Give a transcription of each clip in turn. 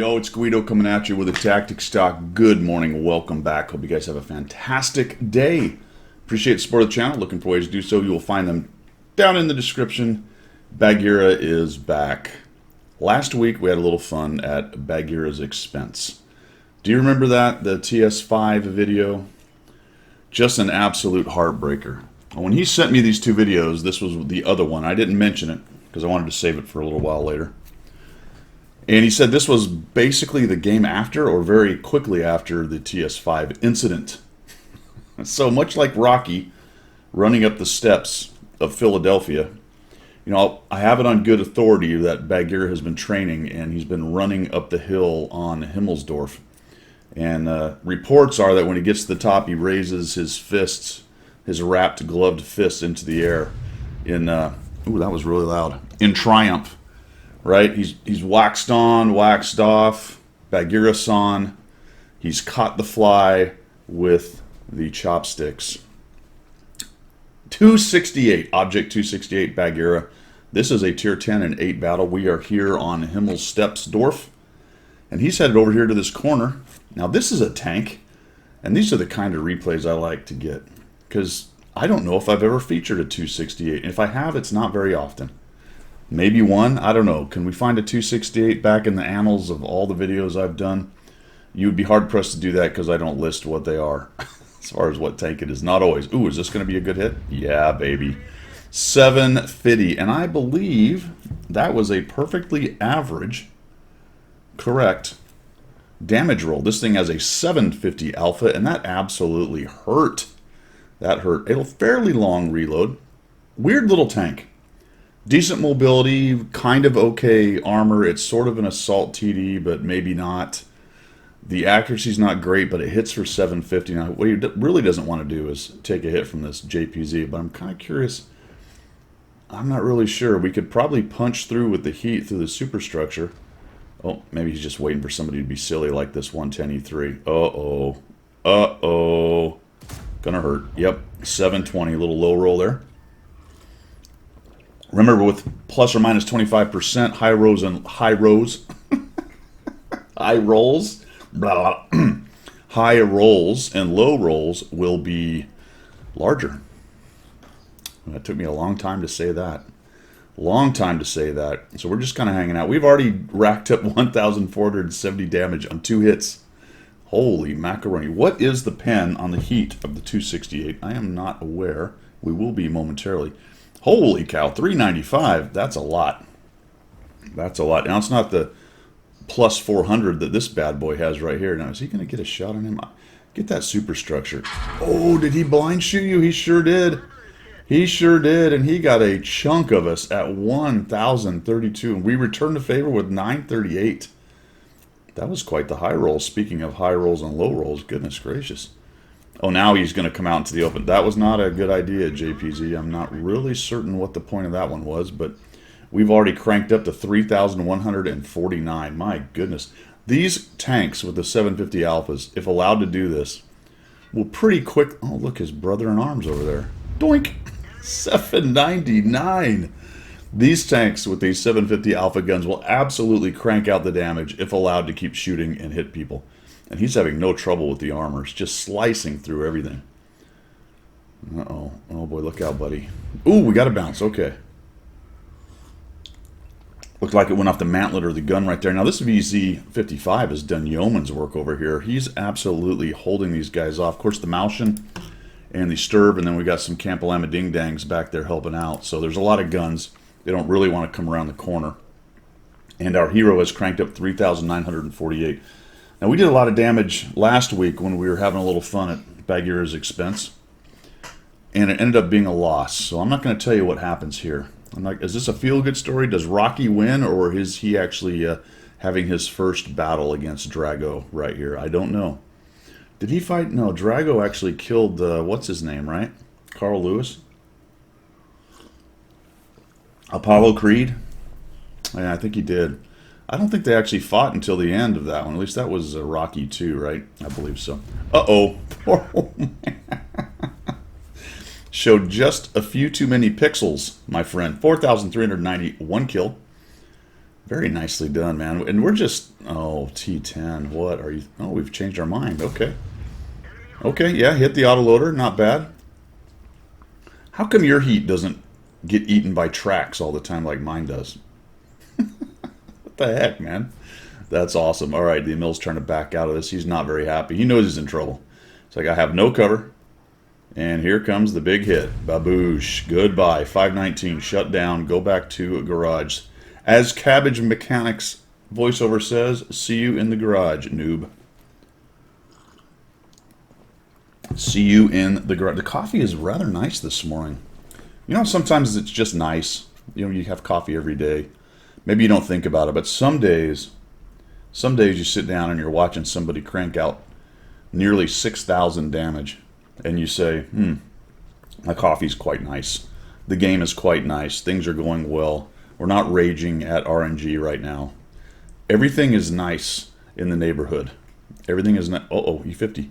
Yo, it's Guido coming at you with a Tactics Talk. Good morning, welcome back. Hope you guys have a fantastic day. Appreciate the support of the channel. Looking for ways to do so. You will find them down in the description. Bagheera is back. Last week we had a little fun at Bagheera's expense. Do you remember that? The TS5 video? Just an absolute heartbreaker. When he sent me these two videos, this was the other one. I didn't mention it because I wanted to save it for a little while later. And he said this was basically the game after or very quickly after the TS5 incident. So much like Rocky running up the steps of Philadelphia, you know, I have it on good authority that Bagheera has been training and he's been running up the hill on Himmelsdorf. And reports are that when he gets to the top, he raises his fists, his wrapped, gloved fists into the air in, ooh, that was really loud, in triumph. Right? He's waxed on, waxed off, Bagheera-san. He's caught the fly with the chopsticks. 268, Object 268, Bagheera. This is a Tier 10 and 8 battle. We are here on Himmelstepsdorf. And he's headed over here to this corner. Now this is a tank. And these are the kind of replays I like to get. Because I don't know if I've ever featured a 268. And if I have, it's not very often. Maybe one, I don't know. Can we find a 268 back in the annals of all the videos I've done? You would be hard-pressed to do that because I don't list what they are as far as what tank it is. Not always. Ooh, is this going to be a good hit? Yeah, baby. 750. And I believe that was a perfectly average, correct, damage roll. This thing has a 750 alpha, and that absolutely hurt. That hurt. A fairly long reload. Weird little tank. Decent mobility, kind of okay armor. It's sort of an assault TD, but maybe not. The accuracy's not great, but it hits for 750. Now, what he really doesn't want to do is take a hit from this JPZ, but I'm kind of curious. I'm not really sure. We could probably punch through with the heat through the superstructure. Oh, maybe he's just waiting for somebody to be silly like this 110E3. Uh-oh. Uh-oh. Gonna hurt. Yep, 720. A little low roll there. Remember, with plus or minus 25%, high rolls, blah, blah, high rolls and low rolls will be larger. That took me a long time to say that. Long time to say that. So we're just kind of hanging out. We've already racked up 1,470 damage on 2 hits. Holy macaroni. What is the pen on the heat of the 268? I am not aware. We will be momentarily. Holy cow, 395. That's a lot. That's a lot. Now, it's not the plus 400 that this bad boy has right here. Now, is he going to get a shot on him? Get that superstructure. Oh, did he blind shoot you? He sure did. He sure did. And he got a chunk of us at 1,032. And we returned the favor with 938. That was quite the high roll. Speaking of high rolls and low rolls, goodness gracious. Oh, now he's going to come out into the open. That was not a good idea, JPZ. I'm not really certain what the point of that one was, but we've already cranked up to 3,149. My goodness. These tanks with the 750 alphas, if allowed to do this, will pretty quick... Oh, look, his brother in arms over there. Doink! 799. These tanks with these 750 alpha guns will absolutely crank out the damage if allowed to keep shooting and hit people. And he's having no trouble with the armor. It's just slicing through everything. Uh-oh. Oh, boy, look out, buddy. Ooh, we got a bounce. Okay. Looked like it went off the mantlet or the gun right there. Now, this VZ55 has done yeoman's work over here. He's absolutely holding these guys off. Of course, the Maushan and the Sturb, and then we got some Campalama Ding Dangs back there helping out. So there's a lot of guns. They don't really want to come around the corner. And our hero has cranked up 3,948. Now, we did a lot of damage last week when we were having a little fun at Bagheera's expense, and it ended up being a loss. So I'm not going to tell you what happens here. I'm like, is this a feel-good story? Does Rocky win, or is he actually having his first battle against Drago right here? I don't know. Did he fight? No, Drago actually killed, what's his name, right? Carl Lewis? Apollo Creed? Yeah, I think he did. I don't think they actually fought until the end of that one. At least that was Rocky 2, right? I believe so. Uh-oh. Poor man. Showed just a few too many pixels, my friend. 4,390, 1 kill. Very nicely done, man. And we're just, oh, T10. What are you? Oh, we've changed our mind. Okay. Okay, yeah, hit the autoloader. Not bad. How come your heat doesn't get eaten by tracks all the time like mine does? What the heck, man? That's awesome. All right, the Emil's trying to back out of this. He's not very happy. He knows he's in trouble. It's like, I have no cover. And here comes the big hit. Baboosh. Goodbye. 519. Shut down. Go back to a garage. As Cabbage Mechanics voiceover says, see you in the garage, noob. See you in the garage. The coffee is rather nice this morning. You know, sometimes it's just nice. You know, you have coffee every day. Maybe you don't think about it, but some days you sit down and you're watching somebody crank out nearly 6,000 damage, and you say, my coffee's quite nice. The game is quite nice. Things are going well. We're not raging at RNG right now. Everything is nice in the neighborhood. Everything is not. Oh, E50.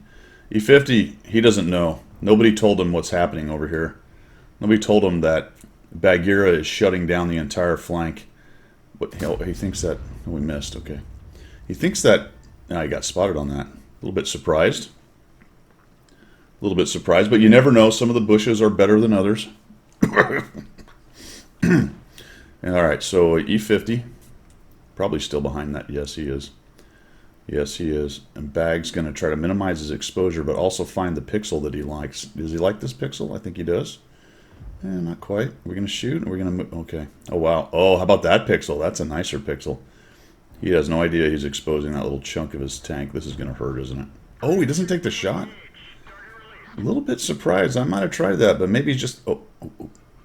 E50, he doesn't know. Nobody told him what's happening over here. Nobody told him that Bagheera is shutting down the entire flank. But he thinks that. Oh, we missed. Okay. He thinks that. I got spotted on that. A little bit surprised. A little bit surprised, but you never know. Some of the bushes are better than others. All right, so E50, probably still behind that. Yes, he is. Yes, he is. And Bag's going to try to minimize his exposure, but also find the pixel that he likes. Does he like this pixel? I think he does. Not quite. We're going to shoot, and we're going to move. Okay. Oh, wow. Oh, how about that pixel? That's a nicer pixel. He has no idea he's exposing that little chunk of his tank. This is going to hurt, isn't it? Oh, he doesn't take the shot? A little bit surprised. I might have tried that, but maybe he's just... Oh,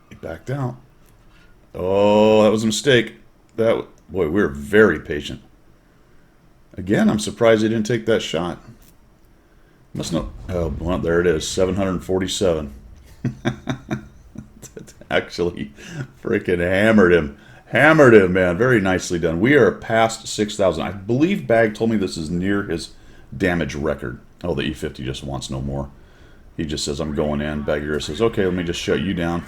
he backed out. Oh, that was a mistake. Boy, we were very patient. Again, I'm surprised he didn't take that shot. Must not. Oh, well, there it is. 747. Actually, freaking hammered him. Hammered him, man. Very nicely done. We are past 6,000. I believe Bag told me this is near his damage record. Oh, the E50 just wants no more. He just says, I'm going in. Bagheera says, okay, let me just shut you down.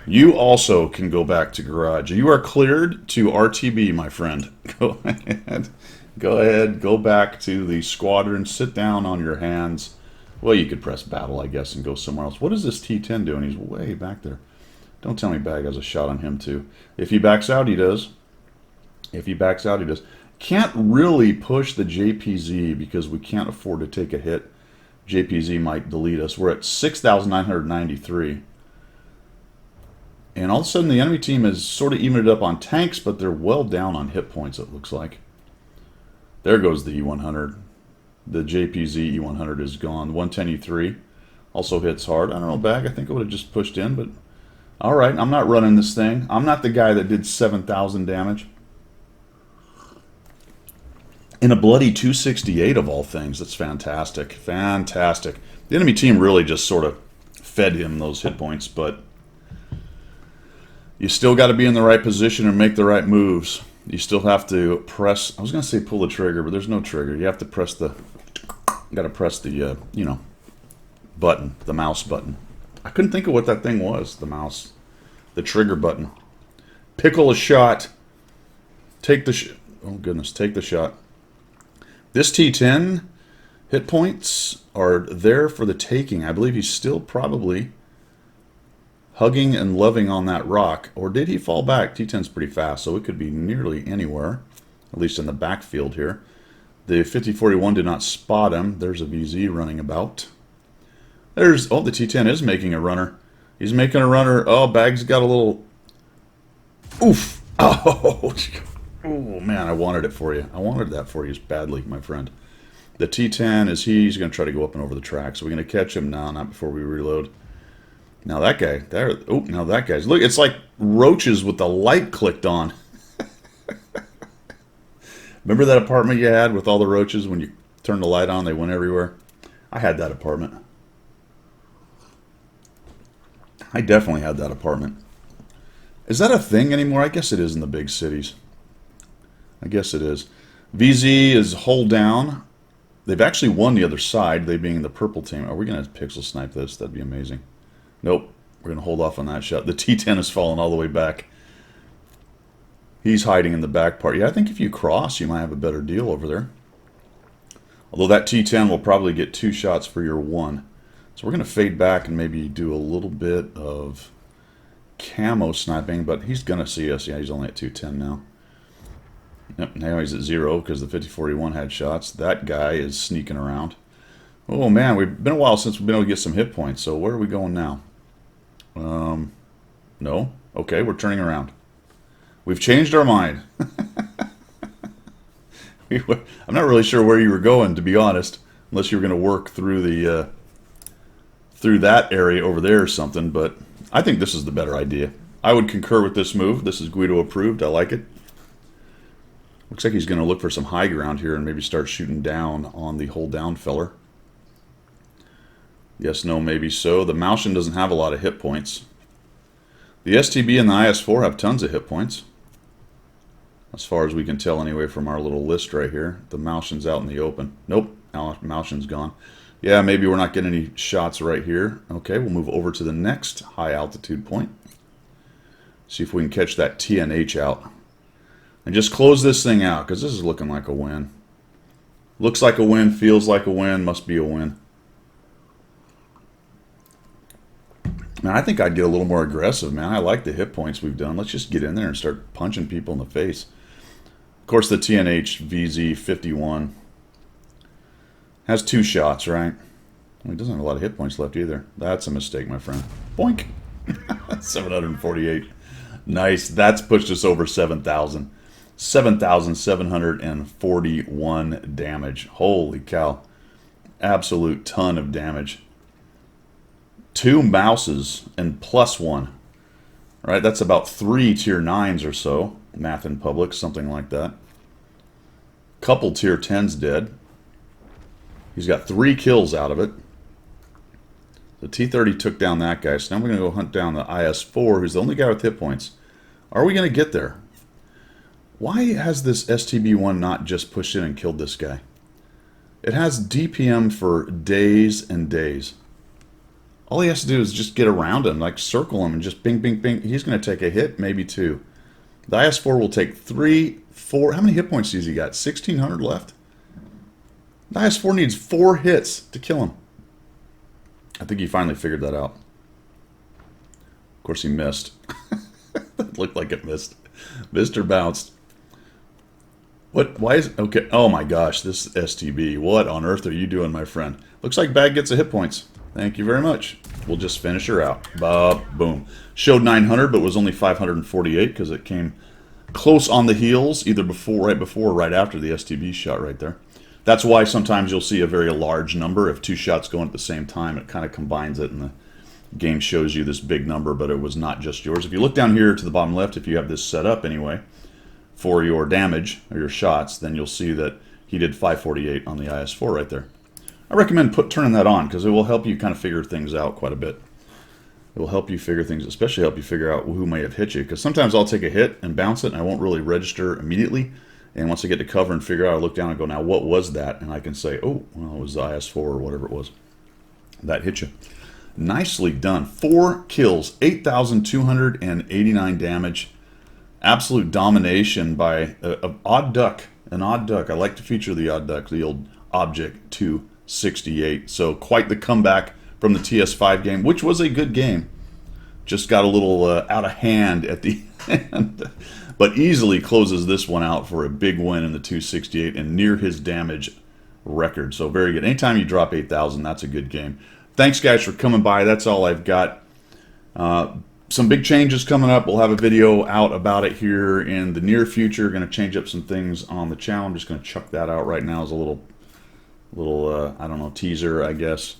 You also can go back to garage. You are cleared to RTB, my friend. Go ahead. Go ahead. Go back to the squadron. Sit down on your hands. Well, you could press battle, I guess, and go somewhere else. What is this T10 doing? He's way back there. Don't tell me Bag has a shot on him, too. If he backs out, he does. If he backs out, he does. Can't really push the JPZ because we can't afford to take a hit. JPZ might delete us. We're at 6,993. And all of a sudden, the enemy team has sort of evened it up on tanks, but they're well down on hit points, it looks like. There goes the E100. The JPZ E100 is gone. 110E3 also hits hard. I don't know, Bag. I think I would have just pushed in, but... All right, I'm not running this thing. I'm not the guy that did 7,000 damage. In a bloody 268 of all things. That's fantastic. Fantastic. The enemy team really just sort of fed him those hit points, but you still got to be in the right position and make the right moves. You still have to press, I was going to say pull the trigger, but there's no trigger. You have to press the, got to press the, button, the mouse button. I couldn't think of what that thing was, the mouse, the trigger button. Pickle a shot. Take the, oh goodness, take the shot. This T10 hit points are there for the taking. I believe he's still probably hugging and loving on that rock. Or did he fall back? T10's pretty fast, so it could be nearly anywhere, at least in the backfield here. The 5041 did not spot him. There's a VZ running about. There's, oh, the T10 is making a runner. He's making a runner. Oh, Bag's got a little, oof. Oh, oh, man, I wanted it for you. I wanted that for you badly, my friend. The T10 is he's going to try to go up and over the track. So we're going to catch him now, not before we reload. Now that guy, there. Oh, now that guy's, look, it's like roaches with the light clicked on. Remember that apartment you had with all the roaches? When you turned the light on, they went everywhere? I had that apartment. I definitely had that apartment. Is that a thing anymore? I guess it is in the big cities. I guess it is. VZ is hold down. They've actually won the other side, they being the purple team. Are we going to pixel snipe this? That'd be amazing. Nope. We're going to hold off on that shot. The T10 has fallen all the way back. He's hiding in the back part. Yeah, I think if you cross, you might have a better deal over there. Although that T10 will probably get 2 shots for your 1. So we're going to fade back and maybe do a little bit of camo sniping, but he's going to see us. Yeah, he's only at 210 now. Yep, now he's at 0 because the 5041 had shots. That guy is sneaking around. Oh man, we've been a while since we've been able to get some hit points. So where are we going now? No. Okay, we're turning around. We've changed our mind. I'm not really sure where you were going, to be honest, unless you were going to work through the through that area over there or something. But I think this is the better idea. I would concur with this move. This is Guido approved. I like it. Looks like he's going to look for some high ground here and maybe start shooting down on the hold down feller. Yes, no, maybe so. The Malshin doesn't have a lot of hit points. The STB and the IS-4 have tons of hit points. As far as we can tell anyway from our little list right here. The Malshin's out in the open. Nope, Malshin's gone. Yeah, maybe we're not getting any shots right here. Okay, we'll move over to the next high altitude point. See if we can catch that TNH out. And just close this thing out, because this is looking like a win. Looks like a win, feels like a win, must be a win. Man, I think I'd get a little more aggressive, man. I like the hit points we've done. Let's just get in there and start punching people in the face. Of course, the TNH VZ51 has 2 shots, right? Well, he doesn't have a lot of hit points left either. That's a mistake, my friend. Boink! 748. Nice. That's pushed us over 7,000. 7,741 damage. Holy cow. Absolute ton of damage. 2 mouses and +1. Right, that's about 3 tier 9s or so. Math in public, something like that. Couple tier 10s dead. He's got 3 kills out of it. The T-30 took down that guy, so now we're going to go hunt down the IS-4, who's the only guy with hit points. Are we going to get there? Why has this STB-1 not just pushed in and killed this guy? It has DPM for days and days. All he has to do is just get around him, like circle him and just bing, bing, bing. He's going to take a hit, maybe 2. The IS-4 will take 3, 4. How many hit points does he got? 1,600 left? The IS-4 needs 4 hits to kill him. I think he finally figured that out. Of course, he missed. It looked like it missed. Missed or bounced. What? Why is... Okay. Oh my gosh, this STB. What on earth are you doing, my friend? Looks like Bag gets a hit points. Thank you very much. We'll just finish her out. Boom. Showed 900, but was only 548 because it came close on the heels, either right before or right after the STB shot right there. That's why sometimes you'll see a very large number. If 2 shots go in at the same time, it kind of combines it, and the game shows you this big number, but it was not just yours. If you look down here to the bottom left, if you have this set up anyway, for your damage, or your shots, then you'll see that he did 548 on the IS-4 right there. I recommend turning that on, because it will help you kind of figure things out quite a bit. It will help you figure things, especially help you figure out who may have hit you, because sometimes I'll take a hit and bounce it, and I won't really register immediately. And once I get to cover and figure out, I look down and go, now what was that? And I can say, oh, well, it was the IS-4 or whatever it was. That hit you. Nicely done. 4 kills, 8,289 damage. Absolute domination by an odd duck. An odd duck. I like to feature the odd duck, the old Object 268. So quite the comeback from the TS5 game, which was a good game. Just got a little out of hand at the end. But easily closes this one out for a big win in the 268 and near his damage record. So very good. Anytime you drop 8,000, that's a good game. Thanks, guys, for coming by. That's all I've got. Some big changes coming up. We'll have a video out about it here in the near future. Going to change up some things on the channel. I'm just going to chuck that out right now as a little I don't know, teaser, I guess.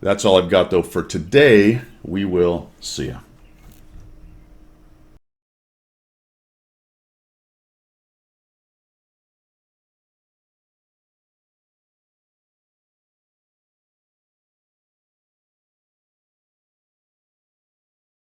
That's all I've got, though, for today. We will see ya.